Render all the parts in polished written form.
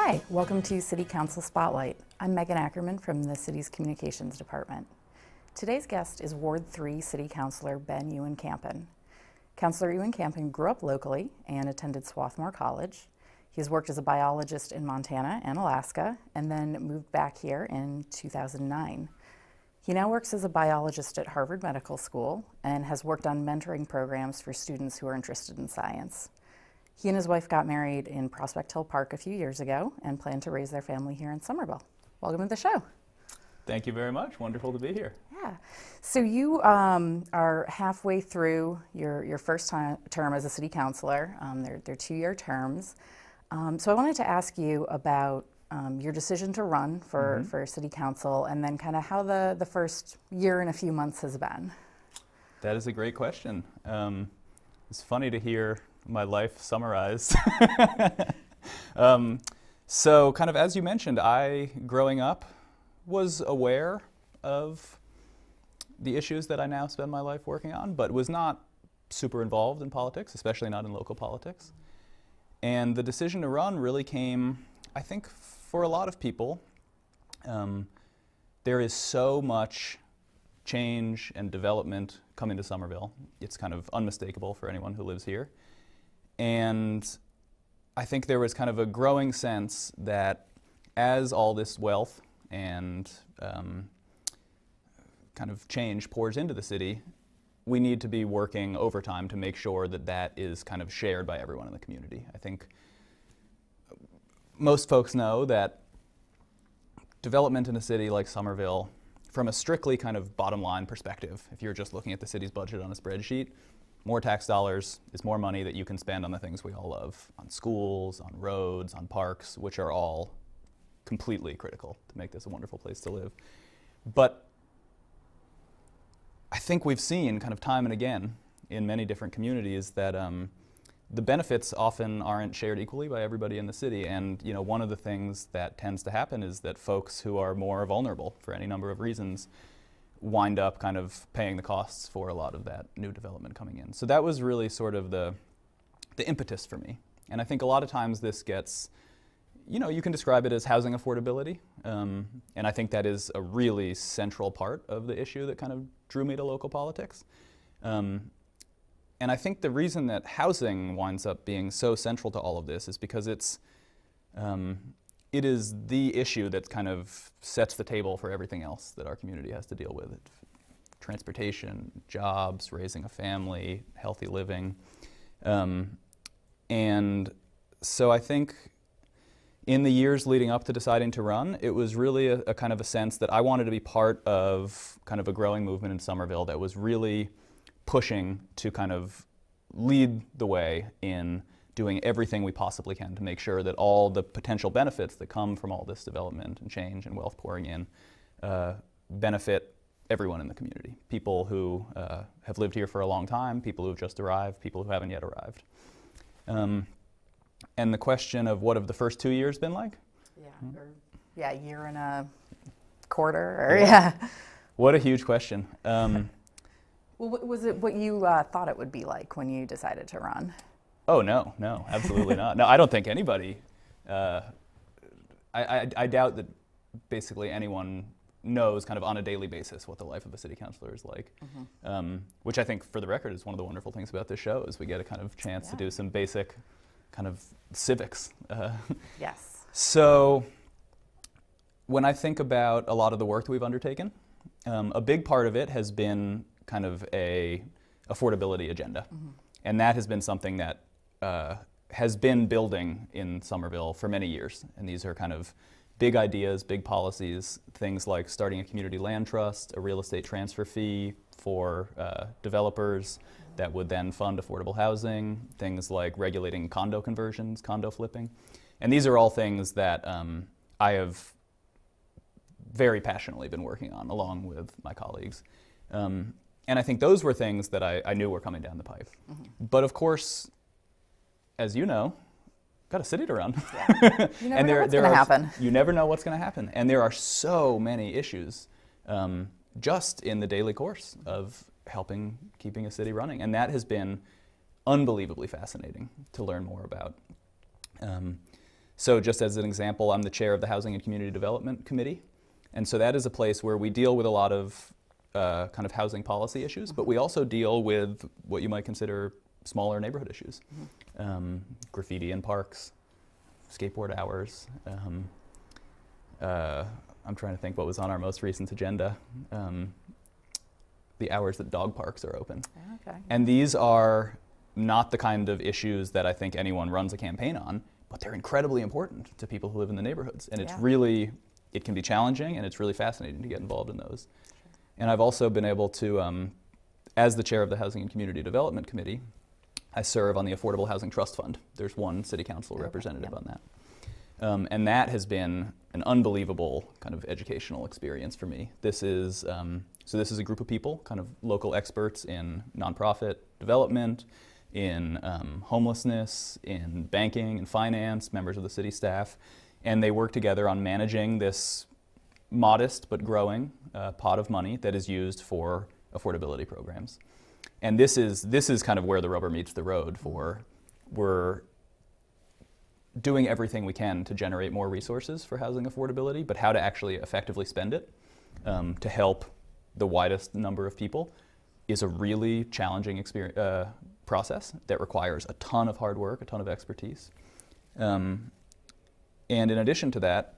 Hi, welcome to City Council Spotlight. I'm Meghann Ackerman from the city's Communications Department. Today's guest is Ward 3 City Councilor Ben Ewen-Campen. Councilor Ewen-Campen grew up locally and attended Swarthmore College. He has worked as a biologist in Montana and Alaska and then moved back here in 2009. He now works as a biologist at Harvard Medical School and has worked on mentoring programs for students who are interested in science. He and his wife got married in Prospect Hill Park a few years ago and plan to raise their family here in Somerville. Welcome to the show. Thank you very much. Wonderful to be here. Yeah. So you are halfway through your first term as a city councilor. They're 2-year terms. So I wanted to ask you about your decision to run for city council and then kind of how the first year and a few months has been. That is a great question. It's funny to hear my life summarized. So kind of as you mentioned, I, growing up, was aware of the issues that I now spend my life working on, but was not super involved in politics, especially not in local politics. And the decision to run really came, I think, for a lot of people. There is so much change and development coming to Somerville. It's kind of unmistakable for anyone who lives here. And I think there was kind of a growing sense that as all this wealth and kind of change pours into the city, we need to be working overtime to make sure that that is kind of shared by everyone in the community. I think most folks know that development in a city like Somerville, from a strictly kind of bottom line perspective, if you're just looking at the city's budget on a spreadsheet, more tax dollars is more money that you can spend on the things we all love, on schools, on roads, on parks, which are all completely critical to make this a wonderful place to live. But I think we've seen kind of time and again in many different communities that the benefits often aren't shared equally by everybody in the city. And you know, one of the things that tends to happen is that folks who are more vulnerable for any number of reasons wind up kind of paying the costs for a lot of that new development coming in. So that was really sort of the impetus for me. And I think a lot of times this gets, you know, you can describe it as housing affordability. And I think that is a really central part of the issue that kind of drew me to local politics. And I think the reason that housing winds up being so central to all of this is because it is the issue that kind of sets the table for everything else that our community has to deal with. Transportation, jobs, raising a family, healthy living. And so I think in the years leading up to deciding to run, it was really a kind of a sense that I wanted to be part of kind of a growing movement in Somerville that was really pushing to kind of lead the way in doing everything we possibly can to make sure that all the potential benefits that come from all this development and change and wealth pouring in benefit everyone in the community. People who have lived here for a long time, people who have just arrived, people who haven't yet arrived. And the question of what have the first 2 years been like? Yeah, a year and a quarter, or yeah. What a huge question. Well, was it what you thought it would be like when you decided to run? Oh, no, absolutely not. No, I don't think anybody, I doubt that basically anyone knows kind of on a daily basis what the life of a city councilor is like, which I think for the record is one of the wonderful things about this show is we get a kind of chance to do some basic kind of civics. Yes. So when I think about a lot of the work that we've undertaken, a big part of it has been kind of a affordability agenda. And that has been something that has been building in Somerville for many years. And these are kind of big ideas, big policies, things like starting a community land trust, a real estate transfer fee for developers that would then fund affordable housing, things like regulating condo conversions, condo flipping. And these are all things that I have very passionately been working on along with my colleagues. And I think those were things that I knew were coming down the pipe. But of course, as you know, got a city to run. Yeah. You never know what's going to happen. You never know what's going to happen. And there are so many issues just in the daily course of keeping a city running. And that has been unbelievably fascinating to learn more about. So just as an example, I'm the chair of the Housing and Community Development Committee. And so that is a place where we deal with a lot of kind of housing policy issues, but we also deal with what you might consider smaller neighborhood issues. Graffiti in parks, skateboard hours. I'm trying to think what was on our most recent agenda. The hours that dog parks are open. Okay. And these are not the kind of issues that I think anyone runs a campaign on, but they're incredibly important to people who live in the neighborhoods. And it's really, it can be challenging, and it's really fascinating to get involved in those. Sure. And I've also been able to, as the chair of the Housing and Community Development Committee, I serve on the Affordable Housing Trust Fund. There's one city council representative on that. And that has been an unbelievable kind of educational experience for me. This is, so this is a group of people, kind of local experts in nonprofit development, in homelessness, in banking and finance, members of the city staff, and they work together on managing this modest but growing pot of money that is used for affordability programs. And this is kind of where the rubber meets the road for, we're doing everything we can to generate more resources for housing affordability, but how to actually effectively spend it to help the widest number of people is a really challenging process that requires a ton of hard work, a ton of expertise. And in addition to that,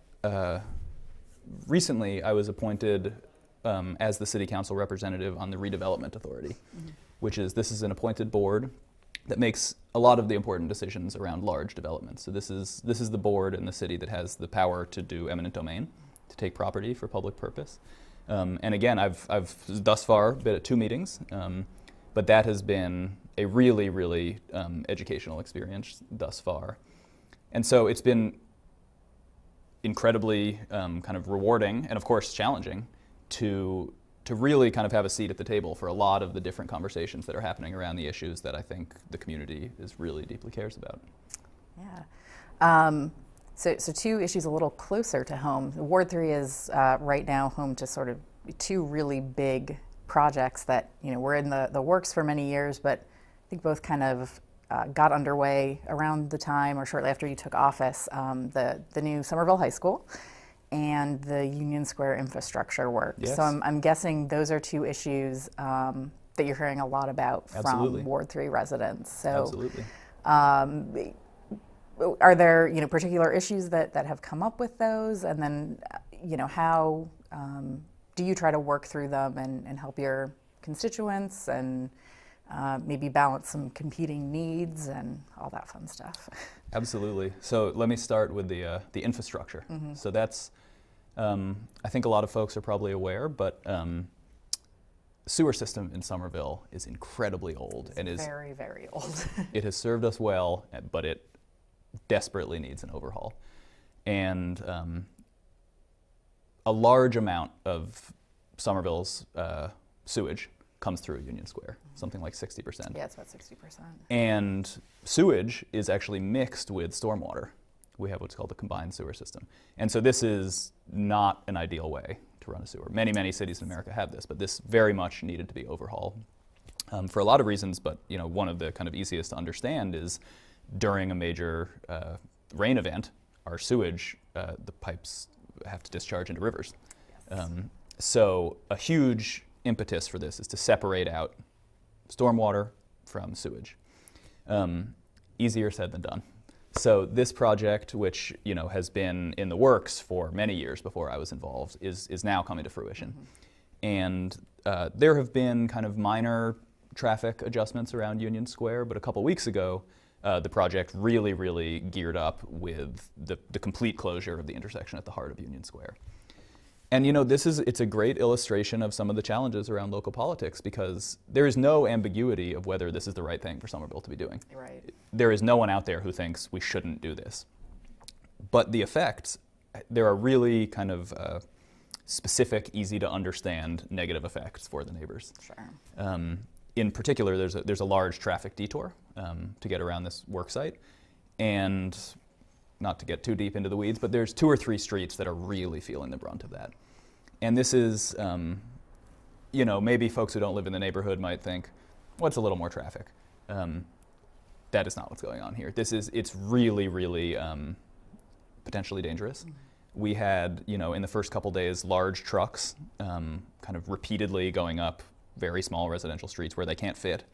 recently I was appointed as the City Council representative on the Redevelopment Authority, which is, this is an appointed board that makes a lot of the important decisions around large developments. So this is the board in the city that has the power to do eminent domain, to take property for public purpose. And again, I've thus far been at 2 meetings, but that has been a really, really educational experience thus far. And so it's been incredibly kind of rewarding and of course challenging to really kind of have a seat at the table for a lot of the different conversations that are happening around the issues that I think the community is really deeply cares about. Yeah. So 2 issues a little closer to home. Ward 3 is right now home to sort of 2 really big projects that, you know, were in the works for many years, but I think both kind of got underway around the time or shortly after you took office. The new Somerville High School and the Union Square infrastructure work. Yes. So I'm guessing those are 2 issues that you're hearing a lot about from Ward 3 residents. So, absolutely. Are there, you know, particular issues that have come up with those, and then, you know, how do you try to work through them and help your constituents and maybe balance some competing needs and all that fun stuff? Absolutely. So let me start with the infrastructure. So that's, I think a lot of folks are probably aware, but sewer system in Somerville is incredibly old and is very, very old. It has served us well, but it desperately needs an overhaul. And a large amount of Somerville's sewage comes through Union Square, something like 60%. Yeah, it's about 60%. And sewage is actually mixed with stormwater. We have what's called a combined sewer system. And so this is not an ideal way to run a sewer. Many, many cities in America have this, but this very much needed to be overhauled for a lot of reasons. But you know, one of the kind of easiest to understand is during a major rain event, our sewage, the pipes have to discharge into rivers. Yes. So a huge impetus for this is to separate out stormwater from sewage. Easier said than done. So this project, which you know has been in the works for many years before I was involved, is now coming to fruition. And there have been kind of minor traffic adjustments around Union Square, but a couple weeks ago, the project really, really geared up with the complete closure of the intersection at the heart of Union Square. And you know, it's a great illustration of some of the challenges around local politics, because there is no ambiguity of whether this is the right thing for Somerville to be doing. Right. There is no one out there who thinks we shouldn't do this. But the effects, there are really kind of specific, easy to understand negative effects for the neighbors. Sure. In particular, there's a large traffic detour to get around this work site, and not to get too deep into the weeds, but there's 2 or 3 streets that are really feeling the brunt of that. And this is, you know, maybe folks who don't live in the neighborhood might think, well, it's a little more traffic. That is not what's going on here. It's really, really potentially dangerous. We had, in the first couple days, large trucks kind of repeatedly going up very small residential streets where they can't fit.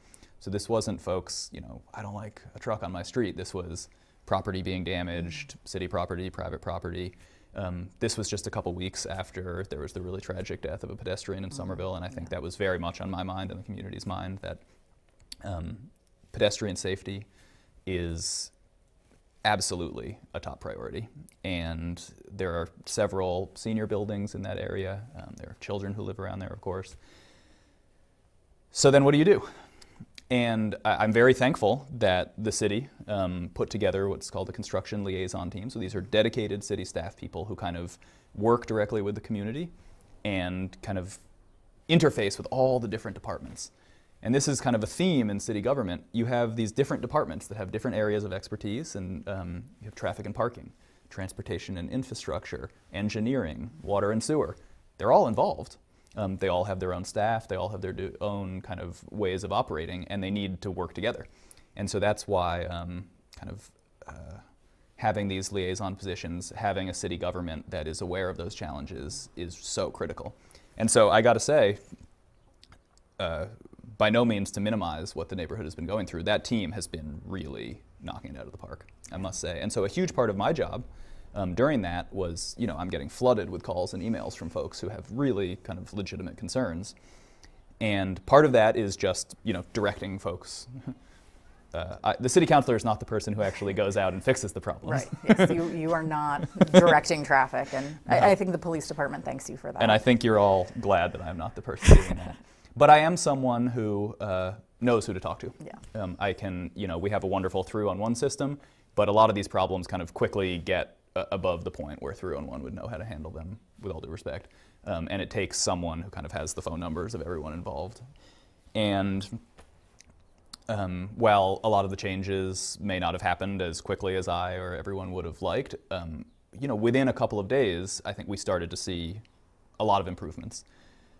So this wasn't folks, I don't like a truck on my street. This was property being damaged, city property, private property. This was just a couple weeks after there was the really tragic death of a pedestrian in Somerville, and I think that was very much on my mind and the community's mind, that pedestrian safety is absolutely a top priority. And there are several senior buildings in that area. There are children who live around there, of course. So then what do you do? And I'm very thankful that the city put together what's called the construction liaison team. So these are dedicated city staff people who kind of work directly with the community and kind of interface with all the different departments. And this is kind of a theme in city government. You have these different departments that have different areas of expertise, and you have traffic and parking, transportation and infrastructure, engineering, water and sewer. They're all involved. They all have their own staff, they all have their own kind of ways of operating, and they need to work together. And so that's why having these liaison positions, having a city government that is aware of those challenges is so critical. And so I gotta say, by no means to minimize what the neighborhood has been going through, that team has been really knocking it out of the park, I must say. And so a huge part of my job during that was, I'm getting flooded with calls and emails from folks who have really kind of legitimate concerns. And part of that is just, directing folks. The city councilor is not the person who actually goes out and fixes the problems. Right. Yes, you are not directing traffic, and no. I think the police department thanks you for that. And I think you're all glad that I'm not the person doing that. But I am someone who knows who to talk to. Yeah. I can, we have a wonderful 3-on-1 system, but a lot of these problems kind of quickly get above the point where 3-on-1 would know how to handle them, with all due respect. And it takes someone who kind of has the phone numbers of everyone involved. And while a lot of the changes may not have happened as quickly as I or everyone would have liked, within a couple of days, I think we started to see a lot of improvements.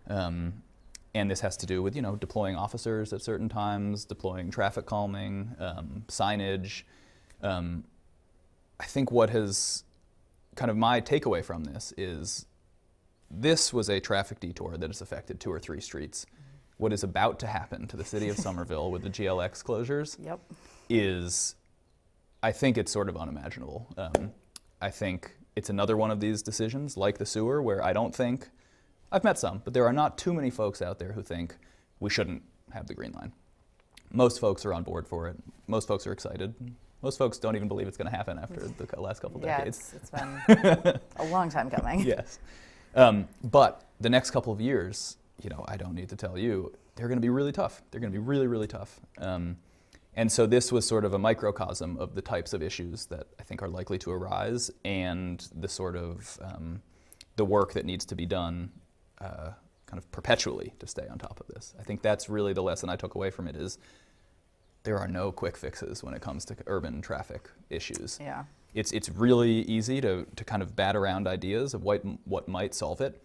And this has to do with, deploying officers at certain times, deploying traffic calming, signage. I think what has kind of my takeaway from this was a traffic detour that has affected 2 or 3 streets. What is about to happen to the city of Somerville with the GLX closures is, I think it's sort of unimaginable. I think it's another one of these decisions, like the sewer, where I've met some, but there are not too many folks out there who think we shouldn't have the green line. Most folks are on board for it. Most folks are excited. Most folks don't even believe it's going to happen after the last couple decades. Yeah, it's been a long time coming. Yes. But the next couple of years, I don't need to tell you, they're going to be really tough. They're going to be really, really tough. And so this was sort of a microcosm of the types of issues that I think are likely to arise, and the sort of the work that needs to be done kind of perpetually to stay on top of this. I think that's really the lesson I took away from it, is there are no quick fixes when it comes to urban traffic issues. Yeah. It's really easy to kind of bat around ideas of what might solve it.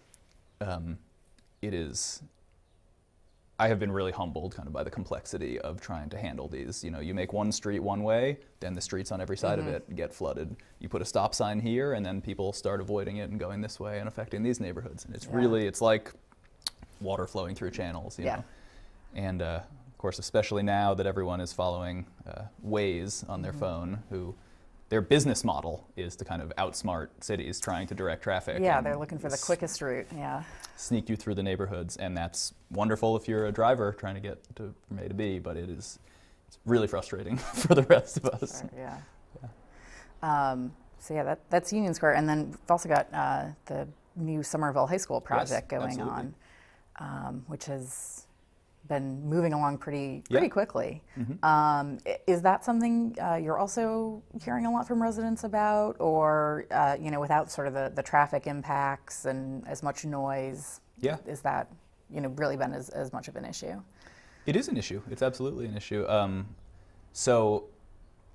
I have been really humbled kind of by the complexity of trying to handle these. You make one street one way, then the streets on every side of it get flooded. You put a stop sign here, and then people start avoiding it and going this way and affecting these neighborhoods. And it's like water flowing through channels, you know. And of course, especially now that everyone is following Waze on their phone, who their business model is to kind of outsmart cities trying to direct traffic. Yeah, they're looking for the quickest route, sneak you through the neighborhoods, and that's wonderful if you're a driver trying to get from A to B, but it's really frustrating for the rest of us. Sure, so that's Union Square, and then we've also got the new Somerville High School project going on, which has been moving along pretty quickly. Is that something you're also hearing a lot from residents about, or without sort of the traffic impacts and as much noise? Is that really been as much of an issue? It is an issue. It's absolutely an issue. So,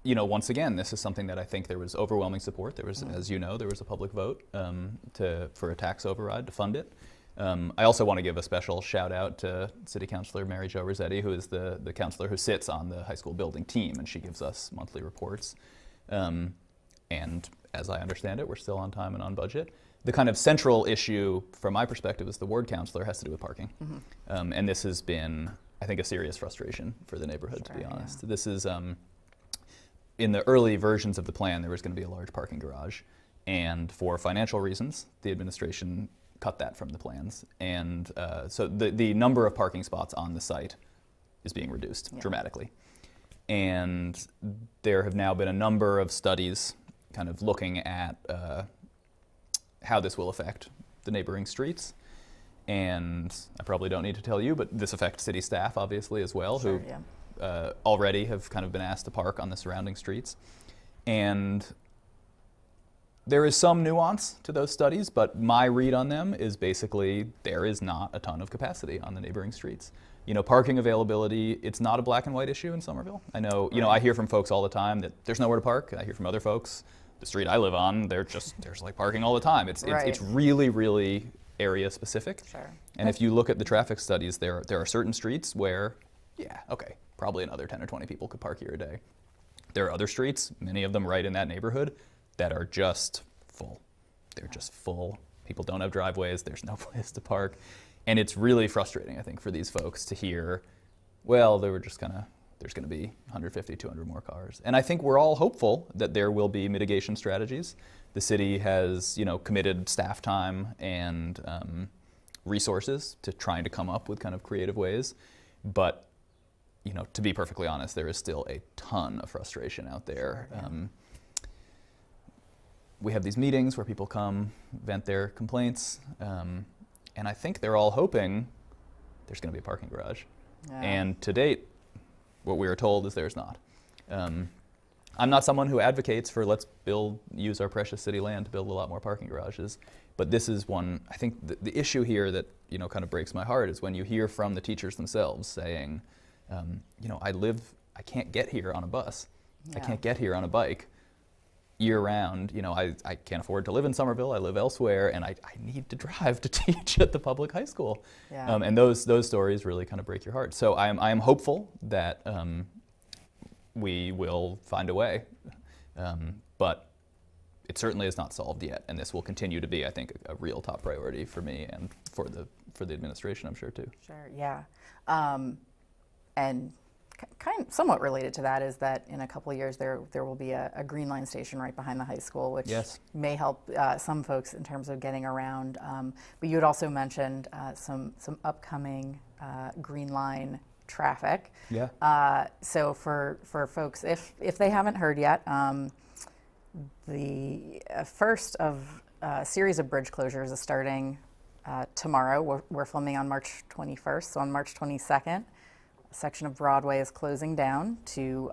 once again, this is something that I think there was overwhelming support. There was, as you know, there was a public vote for a tax override to fund it. I also want to give a special shout out to City Councilor Mary Jo Rossetti, who is the councilor who sits on the high school building team, and she gives us monthly reports. And as I understand it, we're still on time and on budget. The kind of central issue from my perspective as the ward councilor has to do with parking. And this has been, I think, a serious frustration for the neighborhood, to be honest. This is, in the early versions of the plan, there was going to be a large parking garage. And for financial reasons, the administration cut that from the plans. And so the number of parking spots on the site is being reduced dramatically. And there have now been a number of studies kind of looking at how this will affect the neighboring streets. And I probably don't need to tell you, but this affects city staff, obviously, as well, who already have kind of been asked to park on the surrounding streets. And there is some nuance to those studies, but my read on them is basically there is not a ton of capacity on the neighboring streets. You know, parking availability, it's not a black and white issue in Somerville. I know, you know, I hear from folks all the time that there's nowhere to park. I hear from other folks, the street I live on, there's like parking all the time. It's really, really area specific. And if you look at the traffic studies, there are certain streets where, yeah, okay, probably another 10 or 20 people could park here a day. There are other streets, many of them right in that neighborhood, that are just full. They're just full. People don't have driveways. There's no place to park. And it's really frustrating, I think, for these folks to hear, well, there's going to be 150, 200 more cars. And I think we're all hopeful that there will be mitigation strategies. The city has, you know, committed staff time and resources to trying to come up with kind of creative ways. But, you know, to be perfectly honest, there is still a ton of frustration out there. We have these meetings where people come, vent their complaints, and I think they're all hoping there's going to be a parking garage. And to date, what we are told is there's not. I'm not someone who advocates for let's use our precious city land to build a lot more parking garages, but this is one, I think the issue here that, you know, kind of breaks my heart is when you hear from the teachers themselves saying, you know, I can't get here on a bus. I can't get here on a bike year round. You know, I can't afford to live in Somerville. I live elsewhere, and I need to drive to teach at the public high school. And those stories really kind of break your heart. So I am hopeful that we will find a way, but it certainly is not solved yet, and this will continue to be, I think, a real top priority for me and for the administration, I'm sure, too. And kind of somewhat related to that is that in a couple of years there will be a Green Line station right behind the high school, which may help some folks in terms of getting around. But you had also mentioned some upcoming Green Line traffic. So for folks, if they haven't heard yet, the first of a series of bridge closures is starting tomorrow. We're filming on March 21st, so on March 22nd. A section of Broadway is closing down to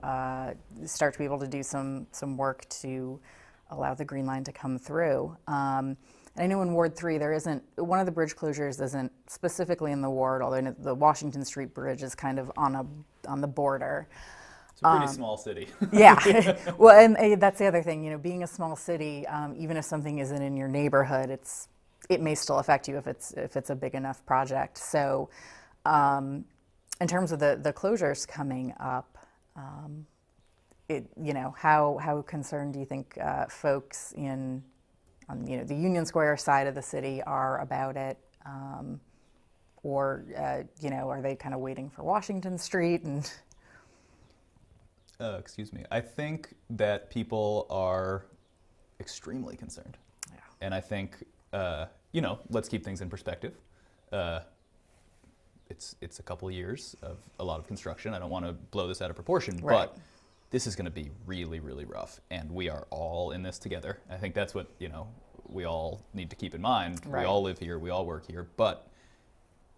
start to be able to do some work to allow the Green Line to come through. And I know in Ward 3 there isn't, one of the bridge closures isn't specifically in the ward, although the Washington Street Bridge is kind of on the border. It's a pretty small city. Well, and that's the other thing, you know, being a small city, even if something isn't in your neighborhood, it may still affect you if it's a big enough project. So in terms of the closures coming up, you know, how concerned do you think folks on you know, the Union Square side of the city are about it, or you know, are they kind of waiting for Washington Street and? Excuse me. I think that people are extremely concerned, and I think you know, let's keep things in perspective. It's a couple of years of a lot of construction. I don't want to blow this out of proportion, but this is going to be really, really rough, and we are all in this together. I think that's what, you know, we all need to keep in mind. We all live here, we all work here, but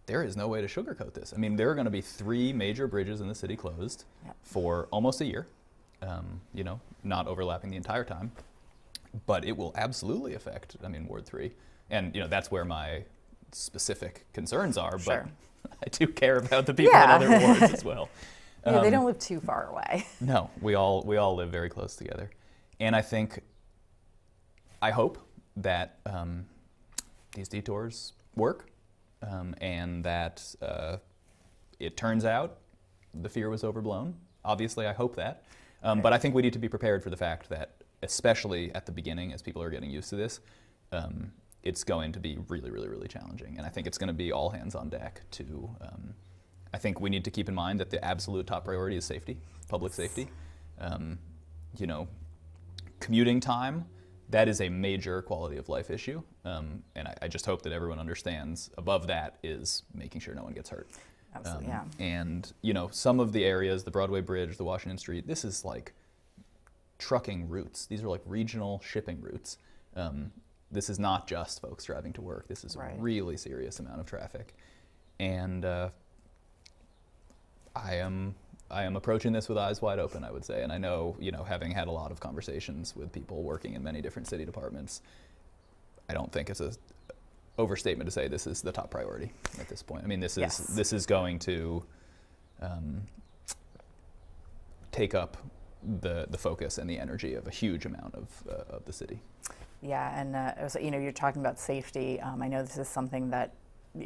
there is no way to sugarcoat this. I mean, there are going to be 3 major bridges in the city closed for almost a year, you know, not overlapping the entire time, but it will absolutely affect, I mean, Ward 3, and, you know, that's where my specific concerns are, but I do care about the people in other wards as well. Yeah, they don't live too far away. No, we all live very close together. And I hope that these detours work, and that it turns out the fear was overblown. Obviously, I hope that. But I think we need to be prepared for the fact that especially at the beginning as people are getting used to this, it's going to be really, really, really challenging. And I think it's going to be all hands on deck to, I think we need to keep in mind that the absolute top priority is safety, public safety. You know, commuting time, that is a major quality of life issue. And I just hope that everyone understands above that is making sure no one gets hurt. Absolutely, yeah. And, you know, some of the areas, the Broadway Bridge, the Washington Street, this is like trucking routes. These are like regional shipping routes. This is not just folks driving to work. This is a really serious amount of traffic. And I am approaching this with eyes wide open, I would say. And I know, you know, having had a lot of conversations with people working in many different city departments, I don't think it's an overstatement to say this is the top priority at this point. I mean, this is going to take up the focus and the energy of a huge amount of the city. Yeah, and you know, you're talking about safety. I know this is something that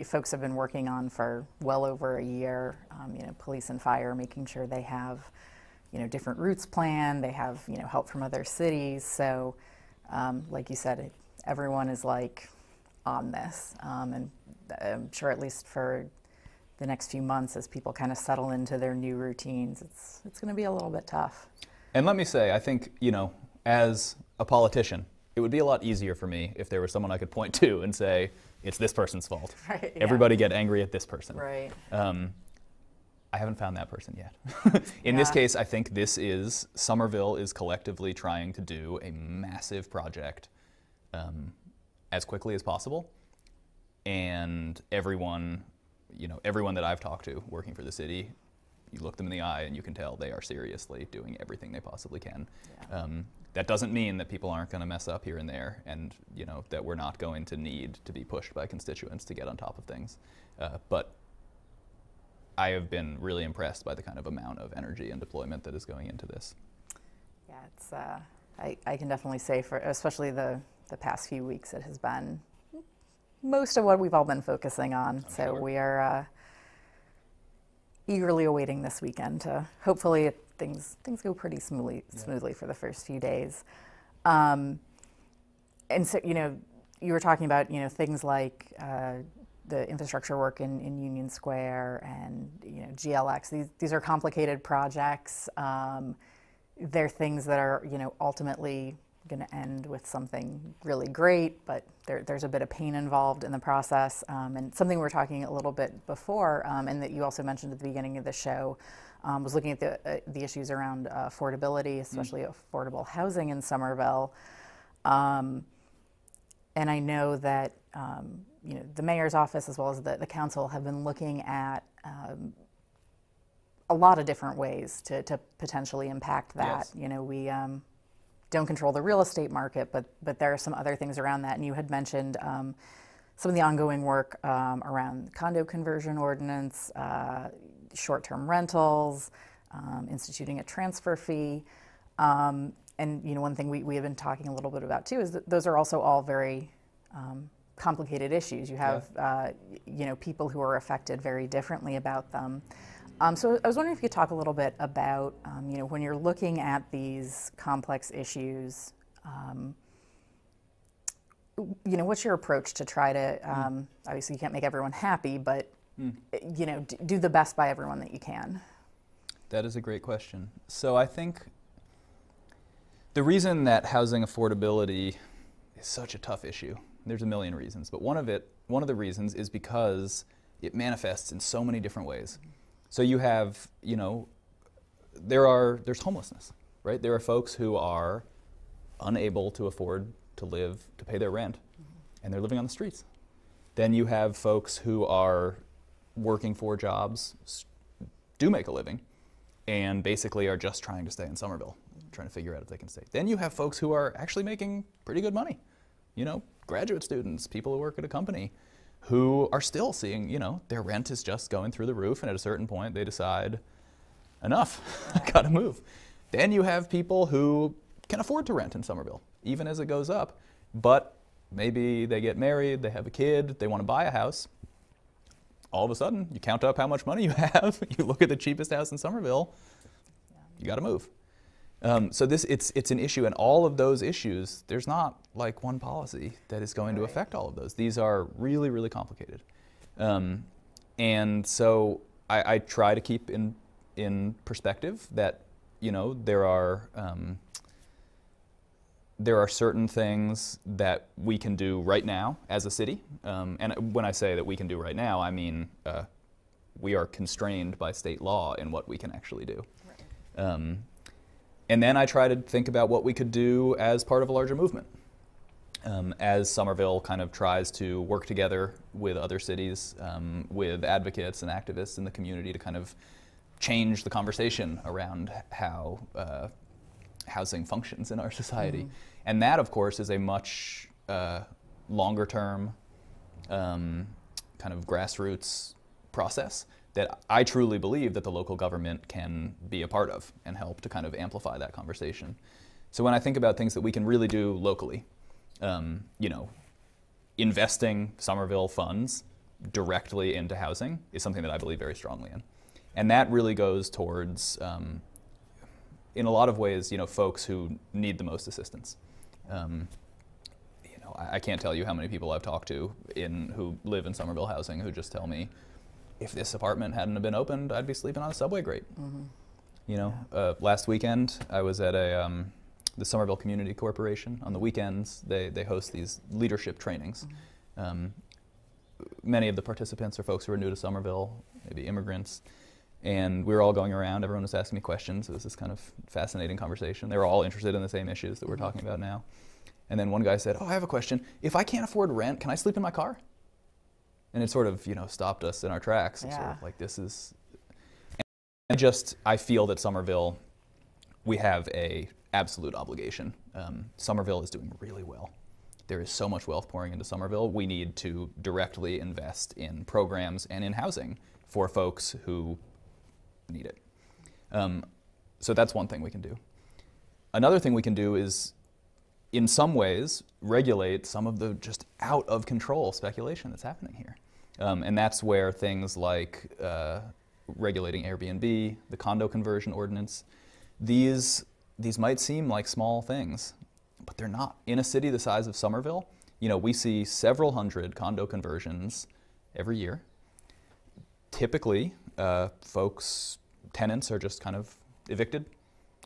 folks have been working on for well over a year. You know, police and fire, making sure they have, you know, different routes planned. They have, you know, help from other cities. So, like you said, everyone is like on this, and I'm sure at least for the next few months, as people kind of settle into their new routines, it's going to be a little bit tough. And let me say, I think, you know, as a politician, it would be a lot easier for me if there was someone I could point to and say, it's this person's fault. Right, yeah. Everybody get angry at this person. Right. I haven't found that person yet. In this case, I think Somerville is collectively trying to do a massive project as quickly as possible. And everyone that I've talked to working for the city, you look them in the eye and you can tell they are seriously doing everything they possibly can. Yeah. That doesn't mean that people aren't going to mess up here and there, and you know that we're not going to need to be pushed by constituents to get on top of things. But I have been really impressed by the kind of amount of energy and deployment that is going into this. Yeah, it's I can definitely say, for especially the past few weeks, it has been most of what we've all been focusing on. So we are eagerly awaiting this weekend to hopefully things go pretty smoothly for the first few days. And so, you know, you were talking about, you know, things like the infrastructure work in Union Square and, you know, GLX. These are complicated projects. They're things that are, you know, ultimately going to end with something really great, but there's a bit of pain involved in the process. And something we were talking a little bit before, and that you also mentioned at the beginning of the show, was looking at the issues around affordability, especially affordable housing in Somerville. And I know that you know, the mayor's office as well as the council have been looking at a lot of different ways to potentially impact that. Yes. You know, we don't control the real estate market, but there are some other things around that. And you had mentioned some of the ongoing work around condo conversion ordinance, short-term rentals, instituting a transfer fee. And, you know, one thing we have been talking a little bit about too is that those are also all very complicated issues. You have, you know, people who are affected very differently about them. So I was wondering if you could talk a little bit about, you know, when you're looking at these complex issues, you know, what's your approach to try to, obviously you can't make everyone happy, but, you know, do the best by everyone that you can? That is a great question. So I think the reason that housing affordability is such a tough issue, there's a million reasons, but one of the reasons is because it manifests in so many different ways. So you have, you know, there's homelessness, right? There are folks who are unable to afford to live, to pay their rent, and they're living on the streets. Then you have folks who are working 4 jobs, do make a living, and basically are just trying to stay in Somerville, trying to figure out if they can stay. Then you have folks who are actually making pretty good money, you know, graduate students, people who work at a company, who are still seeing, you know, their rent is just going through the roof, and at a certain point they decide, enough, I gotta move. Then you have people who can afford to rent in Somerville, even as it goes up, but maybe they get married, they have a kid, they want to buy a house. All of a sudden, you count up how much money you have, you look at the cheapest house in Somerville, you gotta move. So it's an issue, and all of those issues, there's not like one policy that is going to affect all of those. These are really, really complicated. And so I try to keep in perspective that, you know, there are certain things that we can do right now as a city. And when I say that we can do right now, I mean we are constrained by state law in what we can actually do. Right. And then I try to think about what we could do as part of a larger movement. As Somerville kind of tries to work together with other cities, with advocates and activists in the community to kind of change the conversation around how housing functions in our society. And that, of course, is a much longer term kind of grassroots process that I truly believe that the local government can be a part of and help to kind of amplify that conversation. So when I think about things that we can really do locally, you know, investing Somerville funds directly into housing is something that I believe very strongly in. And that really goes towards, in a lot of ways, you know, folks who need the most assistance. You know, I can't tell you how many people I've talked to who live in Somerville housing who just tell me, if this apartment hadn't have been opened, I'd be sleeping on a subway grate. You know, last weekend I was at the Somerville Community Corporation. On the weekends, they host these leadership trainings. Many of the participants are folks who are new to Somerville, maybe immigrants. And we were all going around, everyone was asking me questions. It was this kind of fascinating conversation. They were all interested in the same issues that we're talking about now. And then one guy said, "Oh, I have a question. If I can't afford rent, can I sleep in my car?" And it sort of, you know, stopped us in our tracks. Yeah. Sort of like, this is... And I feel that Somerville, we have a absolute obligation. Somerville is doing really well. There is so much wealth pouring into Somerville. We need to directly invest in programs and in housing for folks who need it. So that's one thing we can do. Another thing we can do is, in some ways, regulate some of the just out of control speculation that's happening here. And that's where things like regulating Airbnb, the condo conversion ordinance, these might seem like small things, but they're not. In a city the size of Somerville, you know, we see several hundred condo conversions every year. Typically, tenants are just kind of evicted.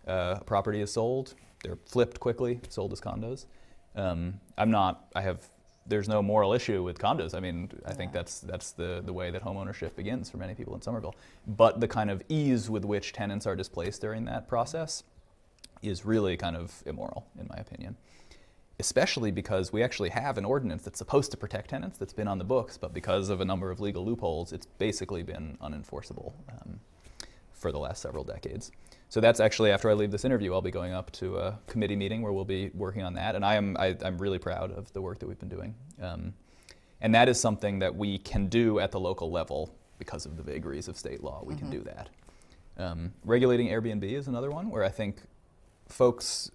Property is sold. They're flipped quickly, sold as condos. There's no moral issue with condos. I mean, I think that's the way that homeownership begins for many people in Somerville. But the kind of ease with which tenants are displaced during that process is really kind of immoral, in my opinion. Especially because we actually have an ordinance that's supposed to protect tenants that's been on the books, but because of a number of legal loopholes, it's basically been unenforceable for the last several decades. So that's actually, after I leave this interview, I'll be going up to a committee meeting where we'll be working on that, and I'm really proud of the work that we've been doing. And that is something that we can do at the local level because of the vagaries of state law. We can do that. Regulating Airbnb is another one where I think folks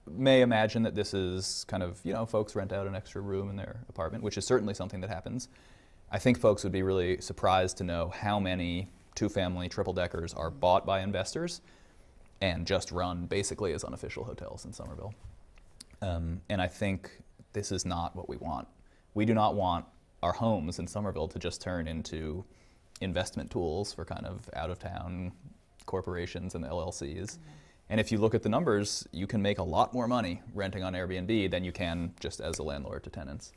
may imagine that this is kind of, you know, folks rent out an extra room in their apartment, which is certainly something that happens. I think folks would be really surprised to know how many two-family triple-deckers are bought by investors and just run basically as unofficial hotels in Somerville. And I think this is not what we want. We do not want our homes in Somerville to just turn into investment tools for kind of out-of-town corporations and LLCs. And if you look at the numbers, you can make a lot more money renting on Airbnb than you can just as a landlord to tenants.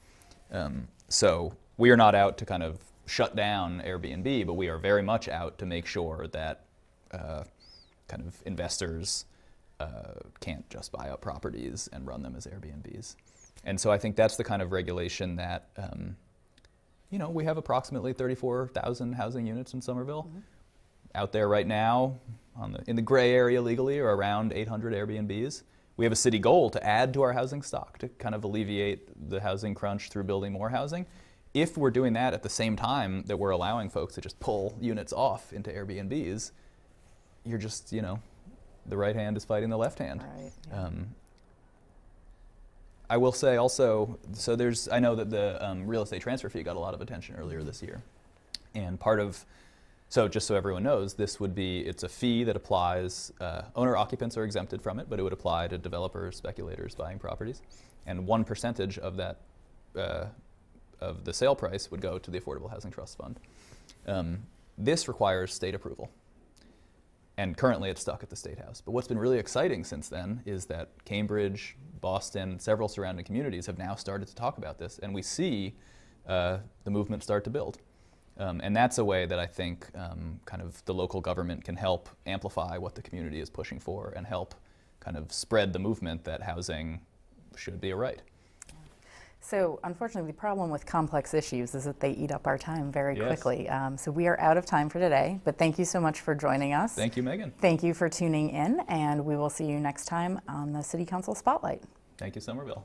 So we are not out to kind of shut down Airbnb, but we are very much out to make sure that kind of investors can't just buy up properties and run them as Airbnbs. And so I think that's the kind of regulation that, you know, we have approximately 34,000 housing units in Somerville. Out there right now, in the gray area legally, are around 800 Airbnbs. We have a city goal to add to our housing stock to kind of alleviate the housing crunch through building more housing. If we're doing that at the same time that we're allowing folks to just pull units off into Airbnbs, you're just, you know, the right hand is fighting the left hand. Right, yeah. I will say also, so I know that the real estate transfer fee got a lot of attention earlier this year. And part of So just so everyone knows, it's a fee that applies, owner-occupants are exempted from it, but it would apply to developers, speculators buying properties. And 1% of that, of the sale price would go to the Affordable Housing Trust Fund. This requires state approval. And currently it's stuck at the State House. But what's been really exciting since then is that Cambridge, Boston, several surrounding communities have now started to talk about this, and we see the movement start to build. And that's a way that I think kind of the local government can help amplify what the community is pushing for and help kind of spread the movement that housing should be a right. So unfortunately, the problem with complex issues is that they eat up our time very quickly. So we are out of time for today, but thank you so much for joining us. Thank you, Meghann. Thank you for tuning in, and we will see you next time on the City Council Spotlight. Thank you, Somerville.